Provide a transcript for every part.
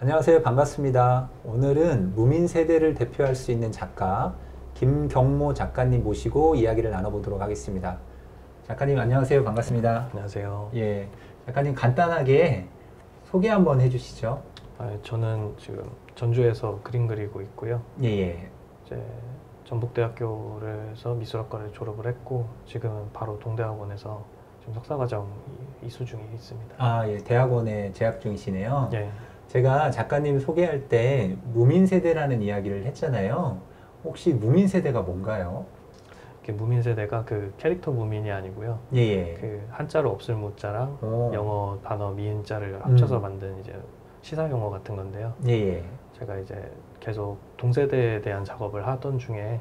안녕하세요. 반갑습니다. 오늘은 무민 세대를 대표할 수 있는 작가 김경모 작가님 모시고 이야기를 나눠보도록 하겠습니다. 작가님 안녕하세요. 반갑습니다. 안녕하세요. 예, 작가님 간단하게 소개 한번 해주시죠. 저는 지금 전주에서 그림 그리고 있고요. 예. 이제 전북대학교에서 미술학과를 졸업을 했고 지금은 바로 동대학원에서 지금 석사과정 이수 중에 있습니다. 아, 예, 대학원에 재학 중이시네요. 예. 제가 작가님 소개할 때 무민 세대라는 이야기를 했잖아요. 혹시 무민 세대가 뭔가요? 무민 세대가 그 캐릭터 무민이 아니고요. 예. 그 한자로 없을 무자랑 오. 영어 단어 미인자를 합쳐서 만든 이제 시사 용어 같은 건데요. 예. 제가 이제 계속 동세대에 대한 작업을 하던 중에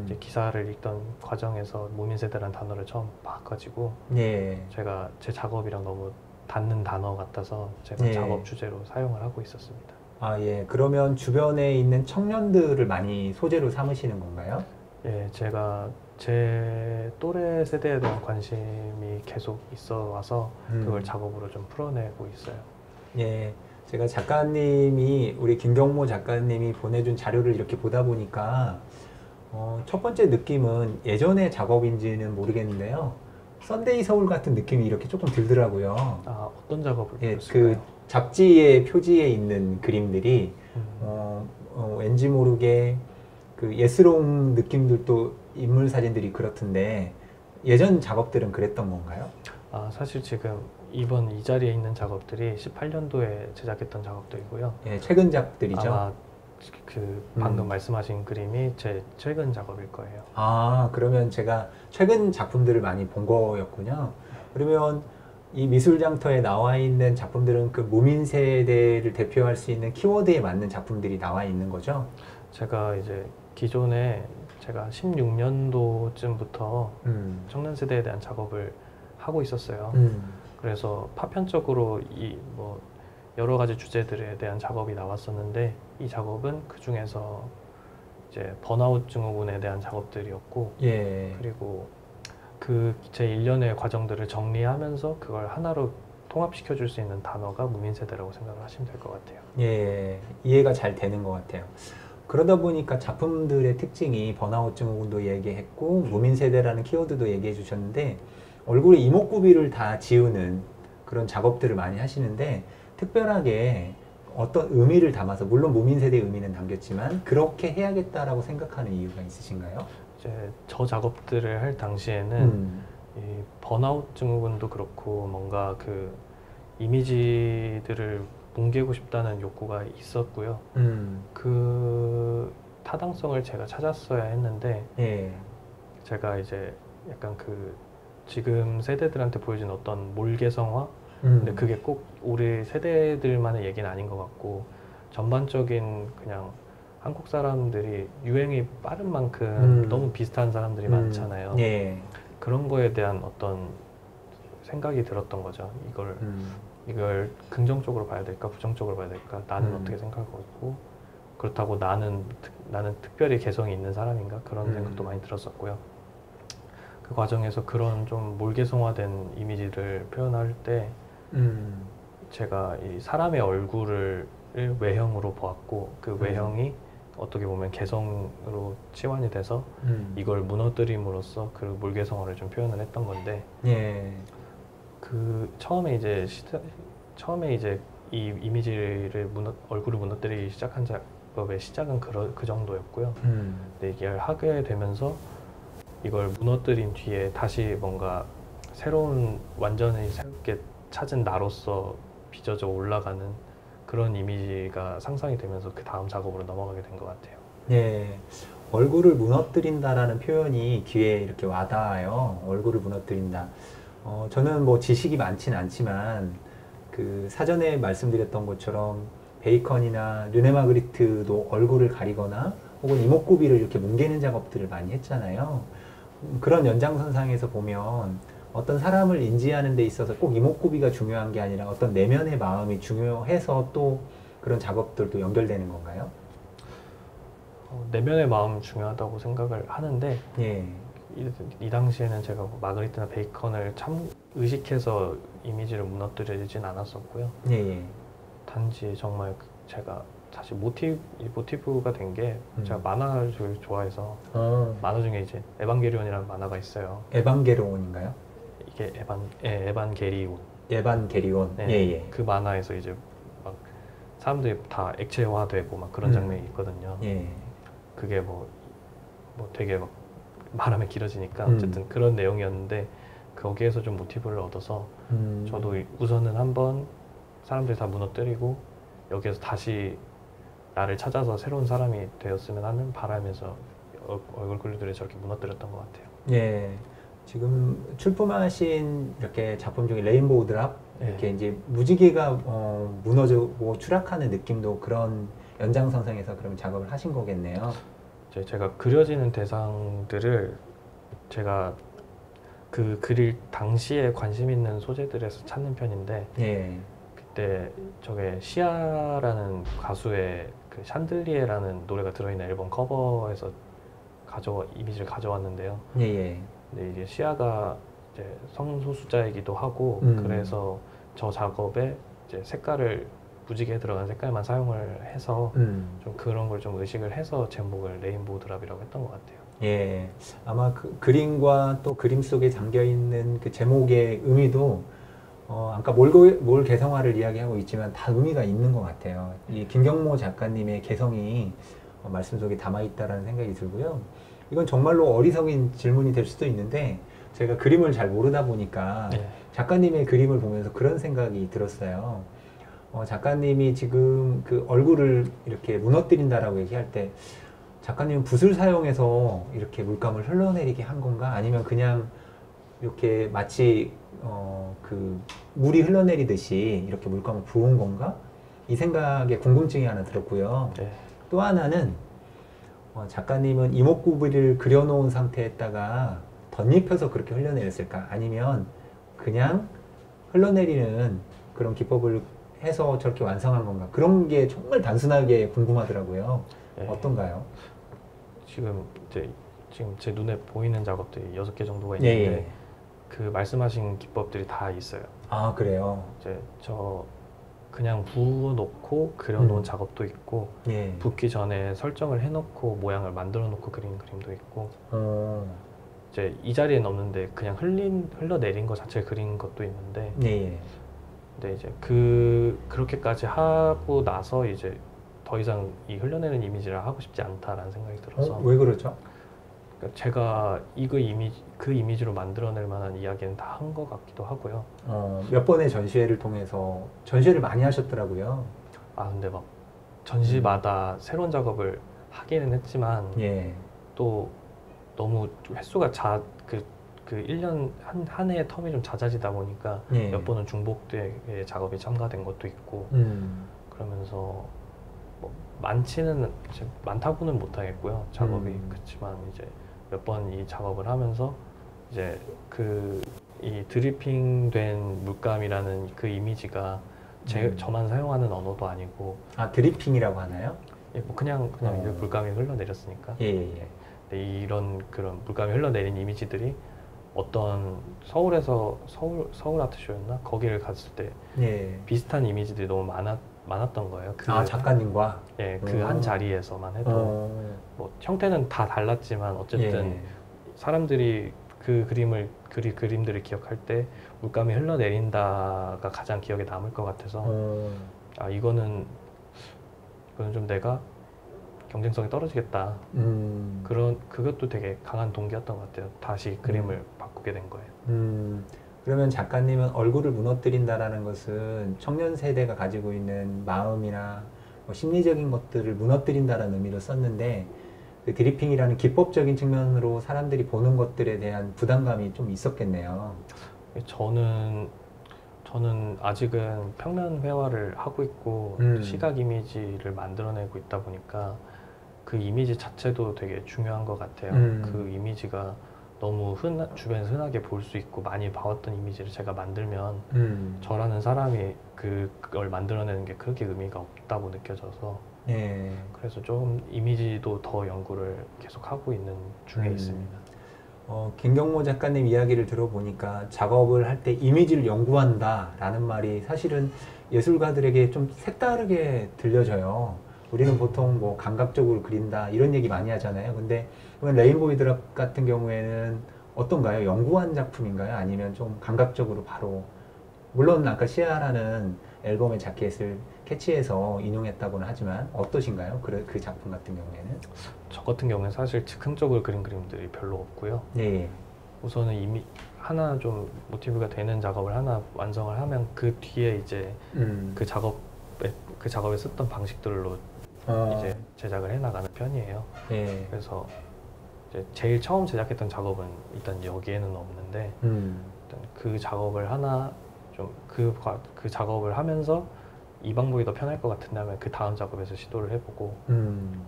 이제 기사를 읽던 과정에서 무민 세대라는 단어를 처음 봐가지고 예. 제가 제 작업이랑 너무 닿는 단어 같아서 제가 예. 작업 주제로 사용을 하고 있었습니다. 아, 예. 그러면 주변에 있는 청년들을 많이 소재로 삼으시는 건가요? 예, 제가 제 또래 세대에 대한 관심이 계속 있어 와서 그걸 작업으로 좀 풀어내고 있어요. 예. 제가 작가님이, 우리 김경모 작가님이 보내준 자료를 이렇게 보다 보니까, 첫 번째 느낌은 예전의 작업인지는 모르겠는데요. 썬데이 서울 같은 느낌이 이렇게 조금 들더라고요. 아, 어떤 작업을 예, 보셨을까요? 그 잡지의 표지에 있는 그림들이, 왠지 모르게 그 예스러운 느낌들도 인물 사진들이 그렇던데, 예전 작업들은 그랬던 건가요? 아, 사실 지금 이번 이 자리에 있는 작업들이 18년도에 제작했던 작업들이고요. 예, 최근 작들이죠. 아마 그 방금 말씀하신 그림이 제 최근 작업일 거예요. 아, 그러면 제가 최근 작품들을 많이 본 거였군요. 그러면 이 미술장터에 나와 있는 작품들은 그 무민 세대를 대표할 수 있는 키워드에 맞는 작품들이 나와 있는 거죠? 제가 이제 기존에 제가 16년도쯤부터 청년 세대에 대한 작업을 하고 있었어요. 그래서 파편적으로 이 뭐 여러 가지 주제들에 대한 작업이 나왔었는데 이 작업은 그 중에서 이제 번아웃 증후군에 대한 작업들이었고, 예. 그리고 그 제 일련의 과정들을 정리하면서 그걸 하나로 통합시켜 줄 수 있는 단어가 무민 세대라고 생각을 하시면 될 것 같아요. 예, 이해가 잘 되는 것 같아요. 그러다 보니까 작품들의 특징이 번아웃 증후군도 얘기했고 무민 세대라는 키워드도 얘기해 주셨는데 얼굴에 이목구비를 다 지우는 그런 작업들을 많이 하시는데 특별하게 어떤 의미를 담아서, 물론 무민 세대의 의미는 담겼지만 그렇게 해야겠다라고 생각하는 이유가 있으신가요? 이제 저 작업들을 할 당시에는 이 번아웃 증후군도 그렇고 뭔가 그 이미지들을 뭉개고 싶다는 욕구가 있었고요. 그 타당성을 제가 찾았어야 했는데, 예. 제가 이제 약간 그 지금 세대들한테 보여진 어떤 몰개성화? 근데 그게 꼭 우리 세대들만의 얘기는 아닌 것 같고 전반적인 그냥 한국 사람들이 유행이 빠른 만큼 너무 비슷한 사람들이 많잖아요. 예. 그런 거에 대한 어떤 생각이 들었던 거죠. 이걸 긍정적으로 봐야 될까 부정적으로 봐야 될까, 나는 어떻게 생각하고 있고 그렇다고 나는 특별히 개성이 있는 사람인가, 그런 생각도 많이 들었었고요. 그 과정에서 그런 좀 몰개성화된 이미지를 표현할 때 제가 이 사람의 얼굴을 외형으로 보았고 그 외형이 어떻게 보면 개성으로 치환이 돼서 이걸 무너뜨림으로써 그 몰개성화를 좀 표현을 했던 건데, 예. 그 처음에 이제 이 이미지를 얼굴을 무너뜨리기 시작한 작업의 시작은 그 정도였고요. 근데 이걸 하게 되면서 이걸 무너뜨린 뒤에 다시 뭔가 새로운 완전히 새롭게 찾은 나로서 빚어져 올라가는 그런 이미지가 상상이 되면서 그 다음 작업으로 넘어가게 된 것 같아요. 예. 얼굴을 무너뜨린다라는 표현이 귀에 이렇게 와닿아요. 얼굴을 무너뜨린다. 저는 뭐 지식이 많진 않지만 그 사전에 말씀드렸던 것처럼 베이컨이나 르네 마그리트도 얼굴을 가리거나 혹은 이목구비를 이렇게 뭉개는 작업들을 많이 했잖아요. 그런 연장선상에서 보면 어떤 사람을 인지하는 데 있어서 꼭 이목구비가 중요한 게 아니라 어떤 내면의 마음이 중요해서 또 그런 작업들도 연결되는 건가요? 내면의 마음 중요하다고 생각을 하는데, 예. 이 당시에는 제가 마그리트나 베이컨을 참 의식해서 이미지를 무너뜨리진 않았었고요. 예. 단지 정말 제가 사실 모티브가 된 게 제가 만화를 좋아해서 만화 중에 이제 에반게리온이라는 만화가 있어요. 에반게리온인가요? 이게 에반게리온. 에반게리온. 네, 예. 그 만화에서 이제 막 사람들이 다 액체화되고 막 그런 장면이 있거든요. 예. 그게 뭐 되게 막 말하면 길어지니까 어쨌든 그런 내용이었는데 거기에서 좀 모티브를 얻어서 저도 우선은 한번 사람들이 다 무너뜨리고 여기에서 다시 나를 찾아서 새로운 사람이 되었으면 하는 바람에서 얼굴들을 저렇게 무너뜨렸던 것 같아요. 예. 지금 출품하신 이렇게 작품 중에 레인보우 드랍 이렇게 예. 이제 무지개가 무너지고 추락하는 느낌도 그런 연장선상에서 그럼 작업을 하신 거겠네요. 제가 그려지는 대상들을 제가 그 그릴 당시에 관심 있는 소재들에서 찾는 편인데 예. 그때 저게 시아라는 가수의 그 샹들리에라는 노래가 들어있는 앨범 커버에서 이미지를 가져왔는데요. 예. 근데 이게 시아가 이제 성소수자이기도 하고 그래서 저 작업에 이제 색깔을 무지개에 들어간 색깔만 사용을 해서 좀 그런 걸 좀 의식을 해서 제목을 레인보우 드랍이라고 했던 것 같아요. 예. 아마 그 그림과 또 그림 속에 잠겨 있는 그 제목의 의미도 아까 몰 개성화를 이야기하고 있지만 다 의미가 있는 것 같아요. 이 김경모 작가님의 개성이 말씀 속에 담아 있다라는 생각이 들고요. 이건 정말로 어리석인 질문이 될 수도 있는데 제가 그림을 잘 모르다 보니까 네. 작가님의 그림을 보면서 그런 생각이 들었어요. 작가님이 지금 그 얼굴을 이렇게 무너뜨린다라고 얘기할 때 작가님은 붓을 사용해서 이렇게 물감을 흘러내리게 한 건가? 아니면 그냥 이렇게 마치 그 물이 흘러내리듯이 이렇게 물감을 부은 건가? 이 생각에 궁금증이 하나 들었고요. 네. 또 하나는 작가님은 이목구비를 그려놓은 상태에다가 덧입혀서 그렇게 흘러내렸을까? 아니면 그냥 흘러내리는 그런 기법을 해서 저렇게 완성한 건가? 그런 게 정말 단순하게 궁금하더라고요. 네. 어떤가요? 지금 제 눈에 보이는 작업들이 6개 정도가 있는데 예. 그 말씀하신 기법들이 다 있어요. 아, 그래요? 이제 저 그냥 부어놓고 그려놓은 작업도 있고 예. 붓기 전에 설정을 해놓고 모양을 만들어 놓고 그린 그림도 있고 이제 이 자리엔 없는데 그냥 흘러내린 거 자체 그린 것도 있는데 예. 근데 이제 그렇게까지 하고 나서 이제 더 이상 이 흘러내는 이미지를 하고 싶지 않다라는 생각이 들어서 왜 그러죠? 그러니까 제가 그 이미지로 만들어낼 만한 이야기는 다 한 것 같기도 하고요. 몇 번의 전시회를 통해서 전시회를 많이 하셨더라고요. 아 근데 막 전시마다 새로운 작업을 하기는 했지만 예. 또 너무 횟수가 그 1년 한 해의 텀이 좀 잦아지다 보니까 예. 몇 번은 중복되게 작업이 첨가된 것도 있고 그러면서 뭐 많다고는 못하겠고요 작업이. 그렇지만 이제 몇 번 이 작업을 하면서 이제 이 드리핑된 물감이라는 그 이미지가 저만 사용하는 언어도 아니고 드리핑이라고 하나요? 예, 뭐 그냥 이제 물감이 흘러내렸으니까. 예. 근데 이런 그런 물감이 흘러내린 이미지들이 어떤 서울 아트쇼였나? 거기를 갔을 때 비슷한 이미지들이 너무 많았던 거예요. 작가님과? 예, 그 한 자리에서만 해도 뭐 형태는 다 달랐지만 어쨌든 사람들이 그 그림들을 기억할 때 물감이 흘러내린다가 가장 기억에 남을 것 같아서 이거는 좀 내가 경쟁성이 떨어지겠다. 그것도 되게 강한 동기였던 것 같아요. 다시 그림을 바꾸게 된 거예요. 그러면 작가님은 얼굴을 무너뜨린다라는 것은 청년 세대가 가지고 있는 마음이나 뭐 심리적인 것들을 무너뜨린다라는 의미로 썼는데 그 드리핑이라는 기법적인 측면으로 사람들이 보는 것들에 대한 부담감이 좀 있었겠네요. 저는 아직은 평면 회화를 하고 있고 시각 이미지를 만들어내고 있다 보니까 그 이미지 자체도 되게 중요한 것 같아요. 그 이미지가 너무 주변에서 흔하게 볼 수 있고 많이 봐왔던 이미지를 제가 만들면 저라는 사람이 그걸 만들어내는 게 그렇게 의미가 없다고 느껴져서 그래서 좀 이미지도 더 연구를 계속 하고 있는 중에 있습니다. 김경모 작가님 이야기를 들어보니까 작업을 할 때 이미지를 연구한다라는 말이 사실은 예술가들에게 좀 색다르게 들려져요. 우리는 보통 뭐 감각적으로 그린다 이런 얘기 많이 하잖아요. 근데 레인보우 드랍 같은 경우에는 어떤가요? 연구한 작품인가요? 아니면 좀 감각적으로 바로 물론 아까 시아라는 앨범의 자켓을 캐치해서 인용했다고는 하지만 어떠신가요? 그 작품 같은 경우에는? 저 같은 경우는 사실 즉흥적으로 그린 그림들이 별로 없고요. 예. 우선은 이미 하나 좀 모티브가 되는 작업을 하나 완성을 하면 그 뒤에 이제 그 작업에 썼던 방식들로 이제 제작을 해 나가는 편이에요. 예. 그래서 이제 제일 처음 제작했던 작업은 일단 여기에는 없는데 일단 그 작업을 하나 좀 그 작업을 하면서 이 방법이 더 편할 것 같은데 하면 그 다음 작업에서 시도를 해보고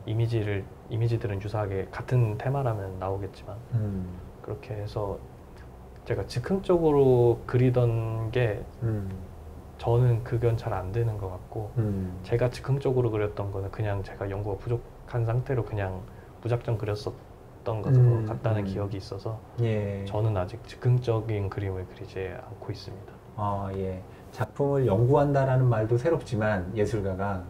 이미지들은 유사하게 같은 테마라면 나오겠지만 그렇게 해서 제가 즉흥적으로 그리던 게 저는 그건 잘 안 되는 것 같고 제가 즉흥적으로 그렸던 거는 그냥 제가 연구가 부족한 상태로 그냥 무작정 그렸었던 것으로 같다는 기억이 있어서 예. 저는 아직 즉흥적인 그림을 그리지 않고 있습니다. 예. 작품을 연구한다라는 말도 새롭지만 예술가가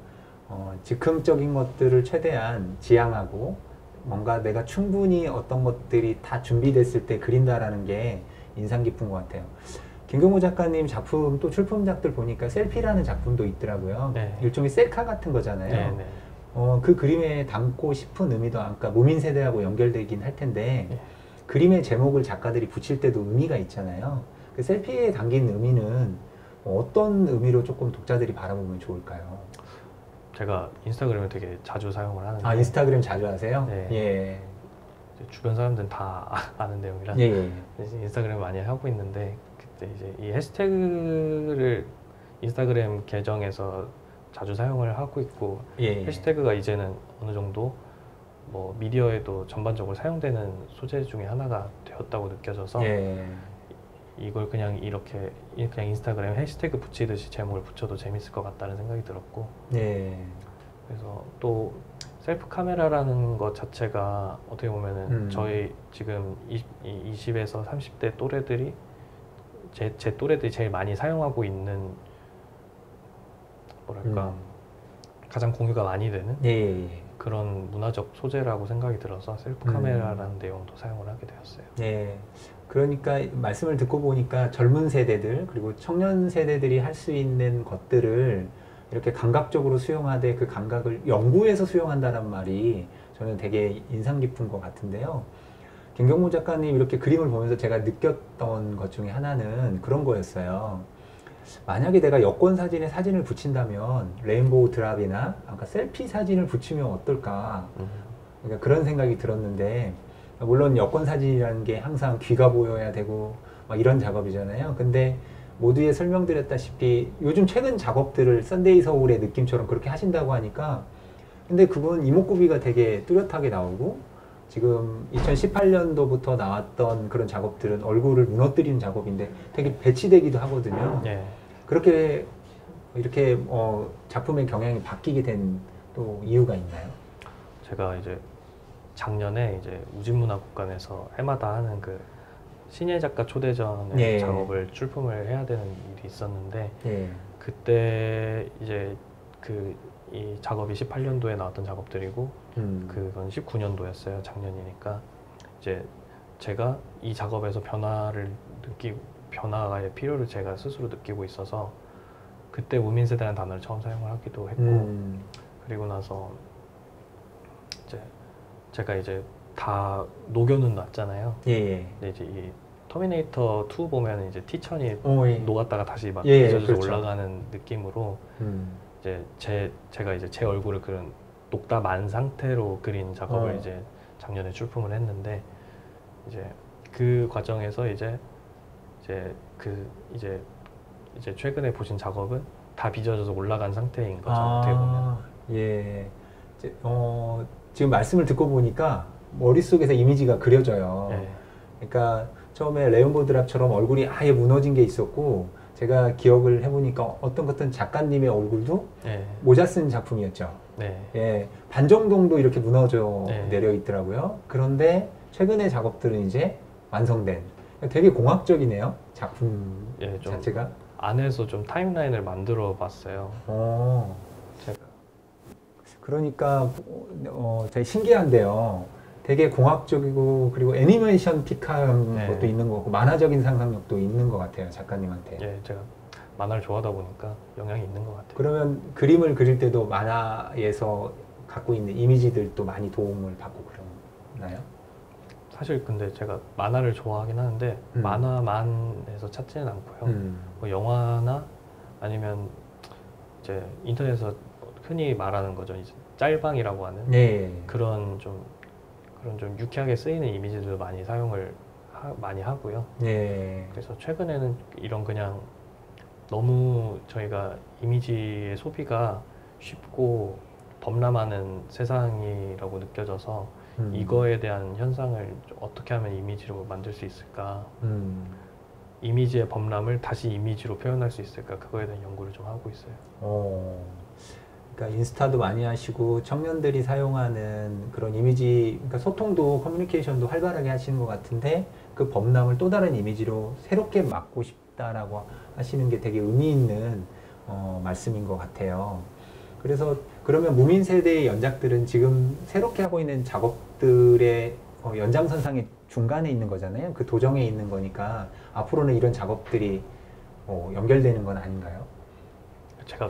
즉흥적인 것들을 최대한 지향하고 뭔가 내가 충분히 어떤 것들이 다 준비됐을 때 그린다라는 게 인상 깊은 것 같아요. 김경호 작가님 작품 또 출품작들 보니까 셀피라는 작품도 있더라고요. 네. 일종의 셀카 같은 거잖아요. 네, 네. 그 그림에 담고 싶은 의미도 아까 무민 세대하고 연결되긴 할 텐데 네. 그림의 제목을 작가들이 붙일 때도 의미가 있잖아요. 그 셀피에 담긴 의미는 어떤 의미로 조금 독자들이 바라보면 좋을까요? 제가 인스타그램을 되게 자주 사용을 하는데 인스타그램 자주 하세요? 네. 예. 주변 사람들은 다 아는 내용이라 예. 인스타그램 많이 하고 있는데 그때 이제 이 해시태그를 인스타그램 계정에서 자주 사용을 하고 있고 예. 해시태그가 이제는 어느 정도 뭐 미디어에도 전반적으로 사용되는 소재 중에 하나가 되었다고 느껴져서 예. 이걸 그냥 이렇게 그냥 인스타그램 해시태그 붙이듯이 제목을 붙여도 재밌을 것 같다는 생각이 들었고 예. 그래서 또 셀프 카메라라는 것 자체가 어떻게 보면은 저희 지금 20에서 30대 또래들이 제 또래들이 제일 많이 사용하고 있는 뭐랄까 가장 공유가 많이 되는 예. 그런 문화적 소재라고 생각이 들어서 셀프 카메라라는 내용도 사용을 하게 되었어요. 예. 그러니까 말씀을 듣고 보니까 젊은 세대들 그리고 청년 세대들이 할 수 있는 것들을 이렇게 감각적으로 수용하되 그 감각을 연구해서 수용한다는 말이 저는 되게 인상 깊은 것 같은데요. 김경모 작가님 이렇게 그림을 보면서 제가 느꼈던 것 중에 하나는 그런 거였어요. 만약에 내가 여권 사진에 사진을 붙인다면 레인보우 드랍이나 아까 셀피 사진을 붙이면 어떨까? 그러니까 그런 생각이 들었는데 물론 여권 사진이라는 게 항상 귀가 보여야 되고 막 이런 작업이잖아요. 근데 모두에 설명드렸다시피 요즘 최근 작업들을 썬데이 서울의 느낌처럼 그렇게 하신다고 하니까 근데 그건 이목구비가 되게 뚜렷하게 나오고 지금 2018년도부터 나왔던 그런 작업들은 얼굴을 무너뜨리는 작업인데 되게 배치되기도 하거든요. 네. 그렇게 이렇게 작품의 경향이 바뀌게 된 또 이유가 있나요? 제가 이제 작년에 이제 우진문화국관에서 해마다 하는 그 신예 작가 초대전의 예. 작업을 출품을 해야 되는 일이 있었는데 예. 그때 이제 이 작업이 18년도에 나왔던 작업들이고 그건 19년도였어요. 작년이니까 이제 제가 이 작업에서 변화의 필요를 제가 스스로 느끼고 있어서 그때 무민세대라는 단어를 처음 사용을 하기도 했고 그리고 나서 이제 제가 이제 다 녹여는 놨잖아요. 예. 근데 이제 이 터미네이터 2 보면 이제 T1000이 예. 녹았다가 다시 막 예, 빚어져서 그렇죠. 올라가는 느낌으로 이제 제가 이제 제 얼굴을 그런 녹다 만 상태로 그린 작업을 이제 작년에 출품을 했는데 이제 그 과정에서 이제 최근에 보신 작업은 다 빚어져서 올라간 상태인 거죠. 어떻게 보면. 예. 지금 말씀을 듣고 보니까 머릿속에서 이미지가 그려져요. 예. 그러니까 처음에 레인보우 드랍처럼 얼굴이 아예 무너진 게 있었고 제가 기억을 해보니까 어떤 작가님의 얼굴도 예. 모자 쓴 작품이었죠. 네. 예, 반정동도 이렇게 무너져 네. 내려 있더라고요. 그런데 최근의 작업들은 이제 완성된 되게 공학적이네요. 작품 예, 좀 자체가. 안에서 좀 타임라인을 만들어 봤어요. 제가 그러니까 되게 신기한데요. 되게 공학적이고 그리고 애니메이션 픽한 네. 것도 있는 것 같고 만화적인 상상력도 있는 것 같아요. 작가님한테. 예, 제가 만화를 좋아하다 보니까 영향이 있는 것 같아요. 그러면 그림을 그릴 때도 만화에서 갖고 있는 이미지들도 많이 도움을 받고 그러나요? 사실 근데 제가 만화를 좋아하긴 하는데 만화만에서 찾지는 않고요. 뭐 영화나 아니면 이제 인터넷에서 흔히 말하는 거죠. 이제 짤방이라고 하는 네. 그런 좀 유쾌하게 쓰이는 이미지들도 많이 사용을 많이 하고요. 네. 그래서 최근에는 이런 그냥 너무 저희가 이미지의 소비가 쉽고 범람하는 세상이라고 느껴져서 이거에 대한 현상을 어떻게 하면 이미지로 만들 수 있을까? 이미지의 범람을 다시 이미지로 표현할 수 있을까? 그거에 대한 연구를 좀 하고 있어요. 그러니까 인스타도 많이 하시고 청년들이 사용하는 그런 이미지, 그러니까 소통도 커뮤니케이션도 활발하게 하시는 것 같은데 그 범람을 또 다른 이미지로 새롭게 막고 싶다라고 하시는 게 되게 의미 있는 말씀인 것 같아요. 그래서 그러면 무민 세대의 연작들은 지금 새롭게 하고 있는 작업들의 연장선상의 중간에 있는 거잖아요. 그 도정에 있는 거니까 앞으로는 이런 작업들이 연결되는 건 아닌가요? 제가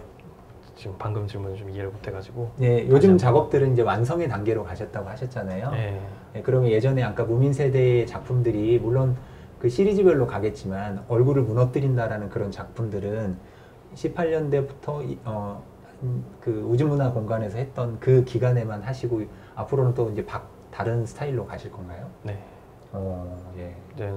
지금 방금 질문을 좀 이해를 못해가지고. 네, 요즘 작업들은 이제 완성의 단계로 가셨다고 하셨잖아요. 네. 네, 그러면 예전에 아까 무민 세대의 작품들이 물론 그 시리즈별로 가겠지만 얼굴을 무너뜨린다라는 그런 작품들은 18년대부터 그 우주문화 공간에서 했던 그 기간에만 하시고 앞으로는 또 이제 다른 스타일로 가실 건가요? 네. 예. 이제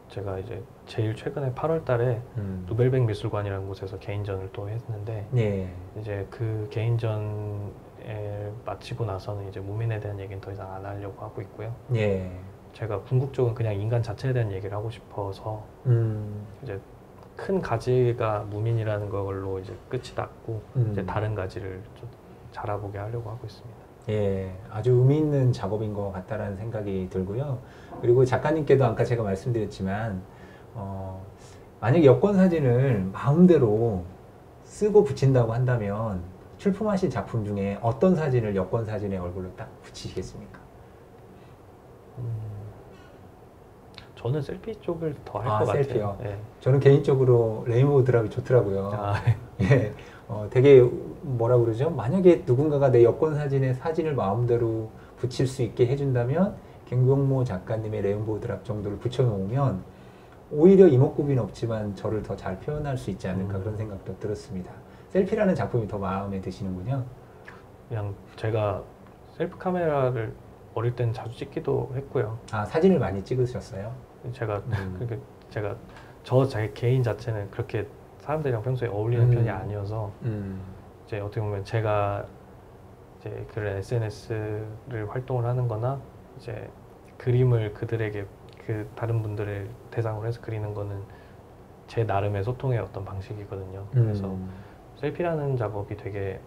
제가 이제 제일 최근에 8월 달에 누벨백 미술관이라는 곳에서 개인전을 또 했는데 네. 이제 그 개인전에 마치고 나서는 이제 무민에 대한 얘기는 더 이상 안 하려고 하고 있고요. 예. 제가 궁극적으로 그냥 인간 자체에 대한 얘기를 하고 싶어서 이제 큰 가지가 무민이라는 걸로 이제 끝이 났고 이제 다른 가지를 좀 자라보게 하려고 하고 있습니다. 예, 아주 의미 있는 작업인 것 같다라는 생각이 들고요. 그리고 작가님께도 아까 제가 말씀드렸지만 만약에 여권 사진을 마음대로 쓰고 붙인다고 한다면 출품하신 작품 중에 어떤 사진을 여권 사진의 얼굴로 딱 붙이시겠습니까? 저는 셀피 쪽을 더 할 것 같아요. 셀피요. 예. 저는 개인적으로 레인보우 드랍이 좋더라고요. 아, 예, 되게 뭐라 그러죠? 만약에 누군가가 내 여권 사진에 사진을 마음대로 붙일 수 있게 해준다면 김경모 작가님의 레인보우 드랍 정도를 붙여놓으면 오히려 이목구비는 없지만 저를 더 잘 표현할 수 있지 않을까 그런 생각도 들었습니다. 셀피라는 작품이 더 마음에 드시는군요. 그냥 제가 셀프 카메라를 어릴 때는 자주 찍기도 했고요. 아, 사진을 많이 찍으셨어요? 제가 그러니까 제 개인 자체는 그렇게 사람들이랑 평소에 어울리는 편이 아니어서 이제 어떻게 보면 제가 이제 그런 SNS를 활동을 하는 거나 이제 그림을 그들에게 그 다른 분들을 대상으로 해서 그리는 거는 제 나름의 소통의 어떤 방식이거든요. 그래서 셀피라는 작업이 되게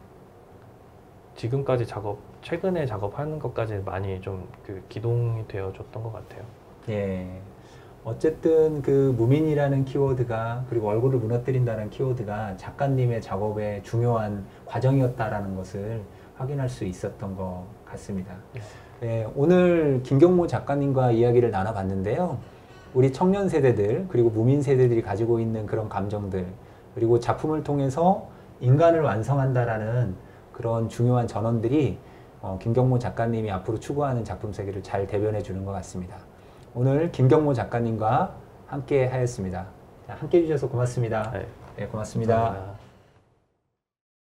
지금까지 최근에 작업하는 것까지 많이 좀 그 기동이 되어줬던 것 같아요. 예. 어쨌든 그 무민이라는 키워드가 그리고 얼굴을 무너뜨린다는 키워드가 작가님의 작업의 중요한 과정이었다라는 것을 확인할 수 있었던 것 같습니다. 네, 오늘 김경모 작가님과 이야기를 나눠봤는데요. 우리 청년 세대들 그리고 무민 세대들이 가지고 있는 그런 감정들 그리고 작품을 통해서 인간을 완성한다라는 그런 중요한 전언들이 김경모 작가님이 앞으로 추구하는 작품 세계를 잘 대변해 주는 것 같습니다. 오늘 김경모 작가님과 함께 하였습니다. 함께 해주셔서 고맙습니다. 네, 네, 고맙습니다. 감사합니다.